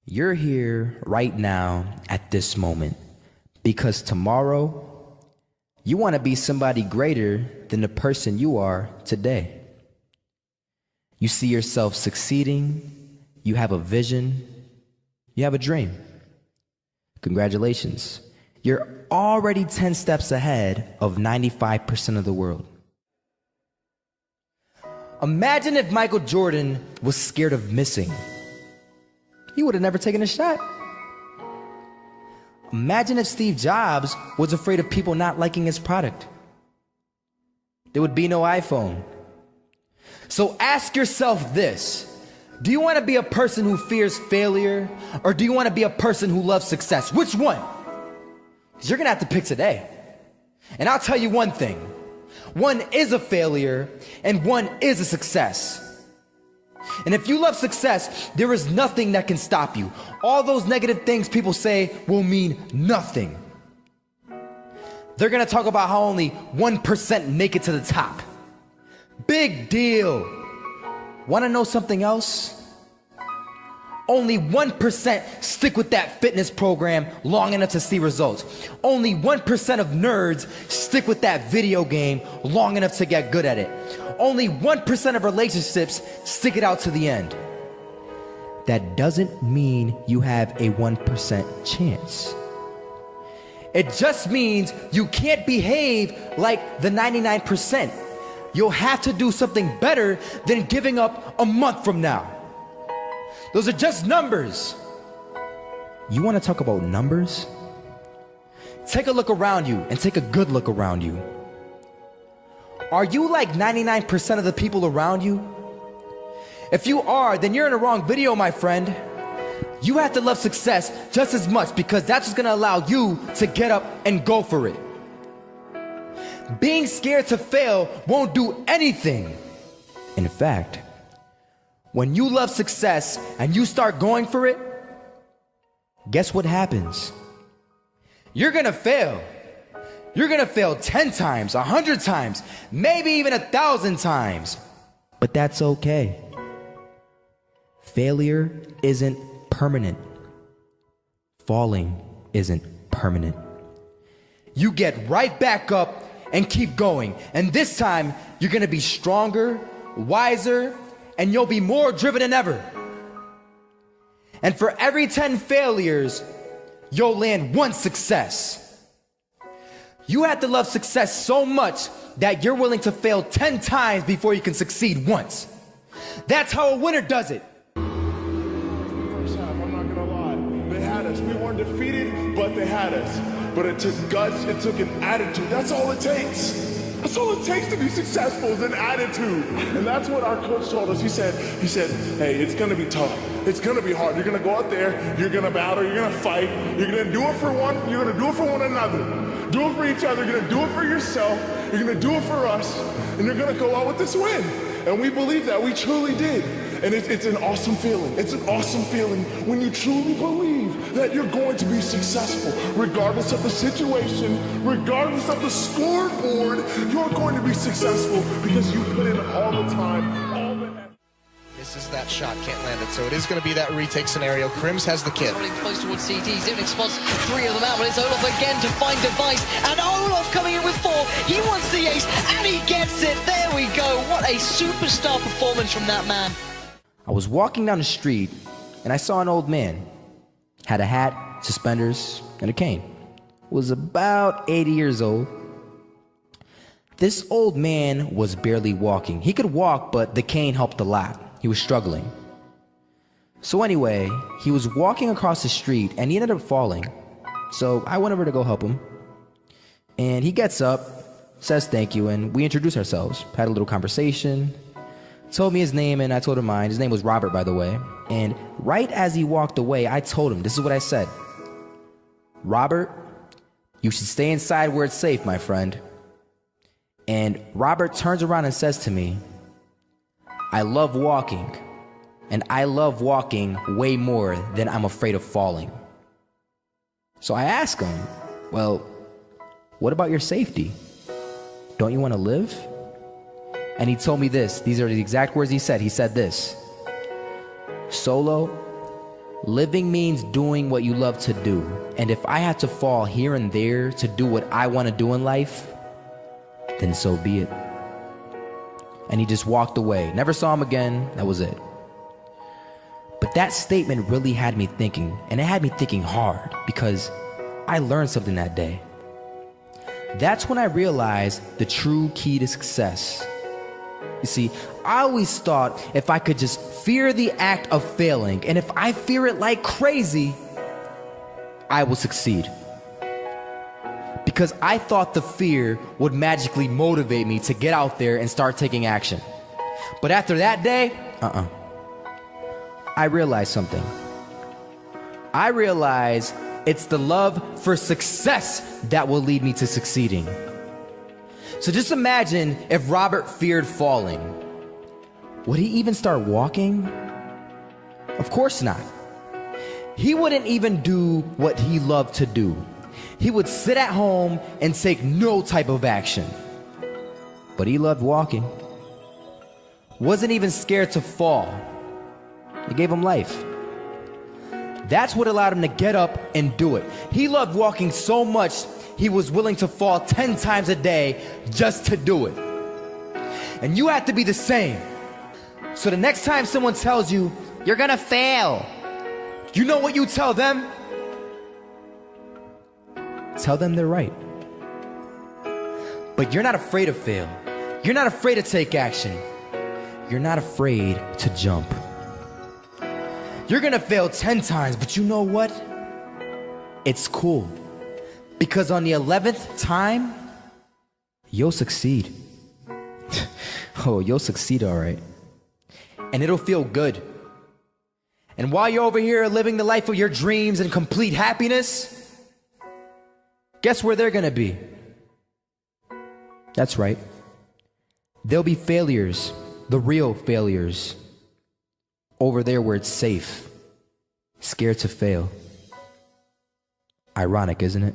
You're here right now at this moment because tomorrow you want to be somebody greater than the person you are today. You see yourself succeeding, you have a vision, you have a dream. Congratulations. You're already 10 steps ahead of 95% of the world. Imagine if Michael Jordan was scared of missing. He would have never taken a shot. Imagine if Steve Jobs was afraid of people not liking his product. There would be no iPhone. So ask yourself this. Do you want to be a person who fears failure, or do you want to be a person who loves success? Which one? Because you're going to have to pick today. And I'll tell you one thing. One is a failure, and one is a success. And if you love success, there is nothing that can stop you. All those negative things people say will mean nothing. They're going to talk about how only 1% make it to the top. Big deal. Want to know something else? Only 1% stick with that fitness program long enough to see results. Only 1% of nerds stick with that video game long enough to get good at it. Only 1% of relationships stick it out to the end. That doesn't mean you have a 1% chance. It just means you can't behave like the 99%. You'll have to do something better than giving up a month from now. Those are just numbers. You want to talk about numbers? Take a look around you and take a good look around you. Are you like 99% of the people around you? If you are, then you're in the wrong video, my friend. You have to love success just as much because that's what's going to allow you to get up and go for it. Being scared to fail won't do anything. In fact, when you love success and you start going for it, guess what happens? You're gonna fail. You're gonna fail 10 times, 100 times, maybe even 1,000 times. But that's okay. Failure isn't permanent. Falling isn't permanent. You get right back up and keep going. And this time, you're gonna be stronger, wiser, and you'll be more driven than ever. And for every 10 failures, you'll land one success. You have to love success so much that you're willing to fail 10 times before you can succeed once. That's how a winner does it. First half, I'm not gonna lie. They had us. We weren't defeated, but they had us. But it took guts, it took an attitude. That's all it takes. That's all it takes to be successful is an attitude. And that's what our coach told us. He said, hey, it's gonna be tough. It's gonna be hard. You're gonna go out there, you're gonna battle, you're gonna fight, you're gonna do it for one, you're gonna do it for one another. Do it for each other, you're gonna do it for yourself, you're gonna do it for us, and you're gonna go out with this win. And we believe that, we truly did. And it's an awesome feeling. It's an awesome feeling when you truly believe that you're going to be successful. Regardless of the situation, regardless of the scoreboard, you're going to be successful because you put in all the time, all the effort. Misses that shot, can't land it, so it is going to be that retake scenario. Crims has the kid. Running close towards CT, Zivnik spots 3 of them out, but it's Olaf again to find Device, and Olaf coming in with 4, he wants the ace, and he gets it, there we go, what a superstar performance from that man. I was walking down the street and I saw an old man. Had a hat, suspenders, and a cane. Was about 80 years old. This old man was barely walking. He could walk, but the cane helped a lot. He was struggling. So anyway, he was walking across the street and he ended up falling. So I went over to go help him. And he gets up, says thank you, and we introduced ourselves. Had a little conversation. Told me his name and I told him mine. His name was Robert, by the way. And right as he walked away, I told him, this is what I said. Robert, you should stay inside where it's safe, my friend. And Robert turns around and says to me, I love walking. And I love walking way more than I'm afraid of falling. So I asked him, well, what about your safety? Don't you want to live? And he told me this. These are the exact words he said. He said this. Solo, Living means doing what you love to do. And if I had to fall here and there to do what I want to do in life, then so be it. And he just walked away. Never saw him again. That was it. But that statement really had me thinking, and it had me thinking hard, because I learned something that day. That's when I realized the true key to success. You see, I always thought if I could just fear the act of failing, and if I fear it like crazy, I will succeed. Because I thought the fear would magically motivate me to get out there and start taking action. But after that day, I realized something. I realized it's the love for success that will lead me to succeeding. So just imagine if Robert feared falling. Would he even start walking? Of course not. He wouldn't even do what he loved to do. He would sit at home and take no type of action. But he loved walking. Wasn't even scared to fall. It gave him life. That's what allowed him to get up and do it. He loved walking so much, he was willing to fall 10 times a day just to do it. And you have to be the same. So the next time someone tells you, you're gonna fail, you know what you tell them? Tell them they're right. But you're not afraid to fail. You're not afraid to take action. You're not afraid to jump. You're gonna fail 10 times, but you know what? It's cool. Because on the 11th time, you'll succeed. Oh, you'll succeed, all right. And it'll feel good. And while you're over here living the life of your dreams and complete happiness, guess where they're gonna be? That's right. They'll be failures, the real failures. Over there where it's safe, scared to fail. Ironic, isn't it?